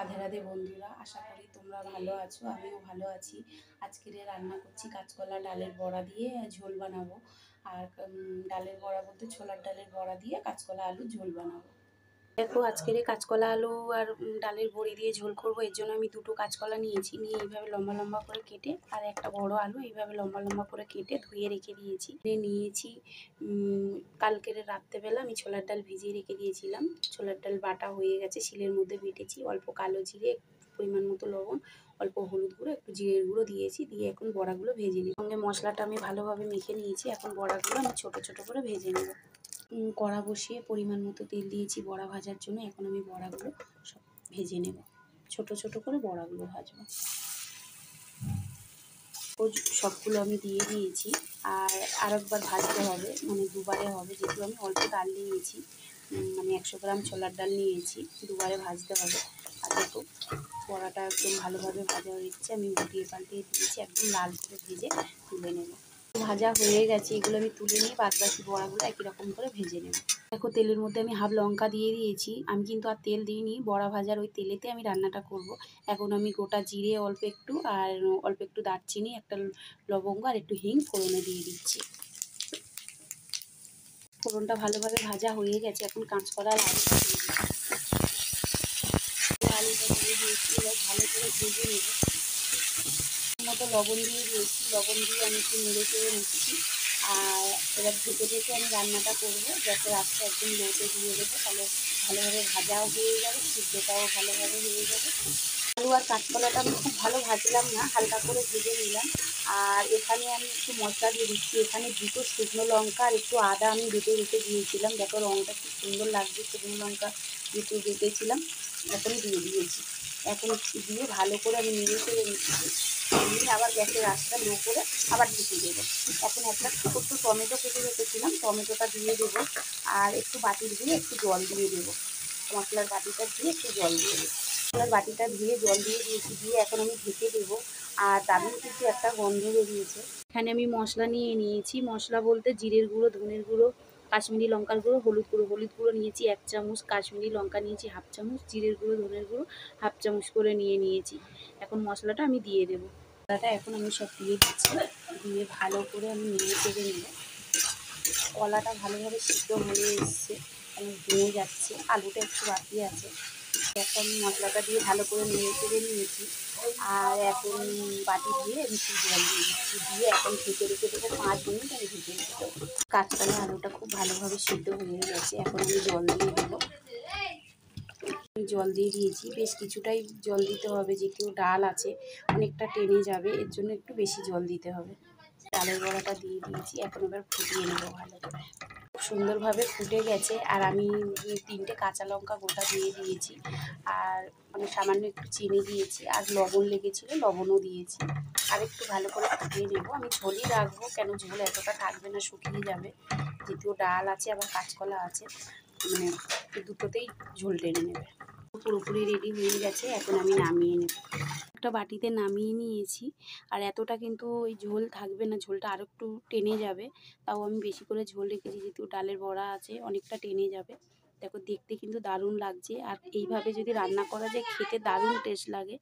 রাধে রাধে বন্ধুরা, আশা করি তোমরা ভালো আছো। আমিও ভালো আছি। আজকের রান্না করছি কাঁচকলা ডালের বড়া দিয়ে ঝোল বানাবো। আর ডালের বড়া বলতে ছোলার ডালের বড়া দিয়ে কাঁচকলা আলু ঝোল বানাবো। দেখো, আজকের কাঁচকলা আলু আর ডালের বড়ি দিয়ে ঝোল করবো। এর জন্য আমি দুটো কাঁচকলা নিয়েছি, নিয়ে এইভাবে লম্বা লম্বা করে কেটে, আর একটা বড় আলু এইভাবে লম্বা লম্বা করে কেটে ধুয়ে রেখে দিয়েছি। নিয়েছি কালকের রাত্রেবেলা আমি ছোলার ডাল ভিজিয়ে রেখে দিয়েছিলাম। ছোলার ডাল বাটা হয়ে গেছে, শিলের মধ্যে বেটেছি। অল্প কালো জিরে, পরিমাণ মতো লবণ, অল্প হলুদ গুঁড়ো, একটু জিরের গুঁড়ো দিয়েছি। দিয়ে এখন বড়াগুলো ভেজে নিই। সঙ্গে মশলাটা আমি ভালোভাবে মেখে নিয়েছি। এখন বড়াগুলো আমি ছোট ছোট করে ভেজে নেব। কড়া বসিয়ে পরিমাণ মতো তেল দিয়েছি বড়া ভাজার জন্য। এখন আমি বড়াগুলো সব ভেজে নেব। ছোট ছোট করে বড়াগুলো ভাজবো। সবগুলো আমি দিয়ে দিয়েছি। আর আরেকবার ভাজতে হবে, মানে দুবারে হবে, যেহেতু আমি অল্প ডাল নিয়েছি, মানে 100 গ্রাম ছোলার ডাল নিয়েছি, দুবারে ভাজতে হবে। আর দেখো, বড়াটা একদম ভালোভাবে ভাজা হয়ে গেছে। আমি উল্টিয়ে পাল্টিয়ে দিয়েছি, একদম লাল করে ভেজে তুলে নেব। ভাজা হয়ে গেছে, এগুলো আমি তুলে নিয়ে বাদ বাকি বড়াগুলো একই রকম করে ভেজে নেব। দেখো, তেলের মধ্যে আমি হাফ লঙ্কা দিয়ে দিয়েছি। আমি কিন্তু আর তেল দিইনি, বড়া ভাজার ওই তেলেতে আমি রান্নাটা করব। এখন আমি গোটা জিরে অল্প একটু, আর অল্প একটু দারচিনি, একটা লবঙ্গ আর একটু হিং ফোড়নে দিয়ে দিচ্ছি। ফোড়নটা ভালোভাবে ভাজা হয়ে গেছে। এখন কাঁচকলা আর আলুটা দিয়ে দিয়েছি। এবার ভালো করে ভেজে নেব। মতো লবণ দিয়ে দিয়েছি, লবণ দিয়ে আমি একটু নেড়ে চেড়ে নিচ্ছি। আর এবার ঢেকে ঢেকে আমি রান্নাটা করবো, যাতে আস্তে একদম লোতে দিয়ে দেবো, তাহলে ভালোভাবে ভাজাও হয়ে যাবে, সিদ্ধটাও ভালোভাবে হয়ে যাবে। আলু আর কাঁচকলাটা আমি খুব ভালো ভাজলাম না, হালকা করে ভেজে নিলাম। আর এখানে আমি একটু মশলা দিয়ে দিচ্ছি। এখানে দুটো শুকনো লঙ্কা আর একটু আদা আমি বেটে রেখে দিয়েছিলাম। দেখো, রঙটা খুব সুন্দর লাগছে। শুকনো লঙ্কা দুটো বেটেছিলাম, এখন দিয়ে দিয়েছি। এখন দিয়ে ভালো করে আমি নেড়ে চেড়ে নিচ্ছি। নিয়ে আবার গ্যাসের আঁচটা লো করে আবার ঢেকে দেবো। এখন একটা ছোট্ট টমেটো কেটে রেখেছিলাম, টমেটোটা দিয়ে দেবো। আর একটু বাটি দিয়ে একটু জল দিয়ে দেবো। মশলার বাটিটা দিয়ে একটু জল দিয়ে দেবো। মশলার বাটিটা ধুয়ে জল দিয়ে দিয়েছি। দিয়ে এখন আমি ঢেকে দেবো। আর দারুণ কিন্তু একটা গন্ধ বেরিয়েছে। এখানে আমি মশলা নিয়ে নিয়েছি। মশলা বলতে জিরের গুঁড়ো, ধনের গুঁড়ো, কাশ্মীরি লঙ্কার গুঁড়ো, হলুদ গুঁড়ো। হলুদ গুঁড়ো নিয়েছি 1 চামচ, কাশ্মীরি লঙ্কা নিয়েছি 1/2 চামচ, জিরের গুঁড়ো, ধনের গুঁড়ো 1/2 চামচ করে নিয়েছি। এখন মশলাটা আমি দিয়ে দেবো। মশলাটা এখন আমি সব দিয়ে দিচ্ছি। দিয়ে ভালো করে আমি নেড়ে চেড়ে নেব। কলাটা ভালোভাবে সিদ্ধ হয়ে এসছে, আমি ভেঙে যাচ্ছে। আলুটা একটু বাকি আছে। এখন মশলাটা দিয়ে ভালো করে নেড়ে চেড়ে নিয়েছি। আর এখন বাটি দিয়ে আমি একটু জল দিয়ে দিচ্ছি। দিয়ে এখন ঢেকে রেখে দেবো 5 মিনিট। আমি ঢেকে রেখে দেবো। কাঁচকলা আলুটা খুব ভালোভাবে সিদ্ধ হয়ে গেছে। এখন আমি জল দিয়ে দেবো। আমি জল দিয়ে দিয়েছি। বেশ কিছুটাই জল দিতে হবে, যেহেতু ডাল আছে, অনেকটা টেনে যাবে। এর জন্য একটু বেশি জল দিতে হবে। ডালের বড়াটা দিয়ে দিয়েছি। এখন এবার ফুটিয়ে নেবো ভালো করে। খুব সুন্দরভাবে ফুটে গেছে। আর আমি 3টে কাঁচা লঙ্কা গোটা দিয়ে দিয়েছি। আর আমি সামান্য একটু চিনি দিয়েছি। আর লবণ লেগেছিলো, লবণও দিয়েছি। আর একটু ভালো করে ফুটিয়ে নেবো। আমি ঝোলই রাখবো, কেন ঝোল এতটা থাকবে না, শুকিয়ে যাবে। যেহেতু ডাল আছে আবার কাঁচকলা আছে, মানে দুটোতেই ঝোল টেনে নেবে। পুরোপুরি রেডি হয়ে গেছে। এখন আমি নামিয়ে নেব। একটা বাটিতে নামিয়ে নিয়েছি। আর এতটা কিন্তু ওই ঝোল থাকবে না, ঝোলটা আরও একটু টেনে যাবে। তাও আমি বেশি করে ঝোল রেখেছি, যেহেতু ডালের বড়া আছে, অনেকটা টেনে যাবে। দেখো, দেখতে কিন্তু দারুণ লাগছে। আর এইভাবে যদি রান্না করা যায়, খেতে দারুণ টেস্ট লাগে।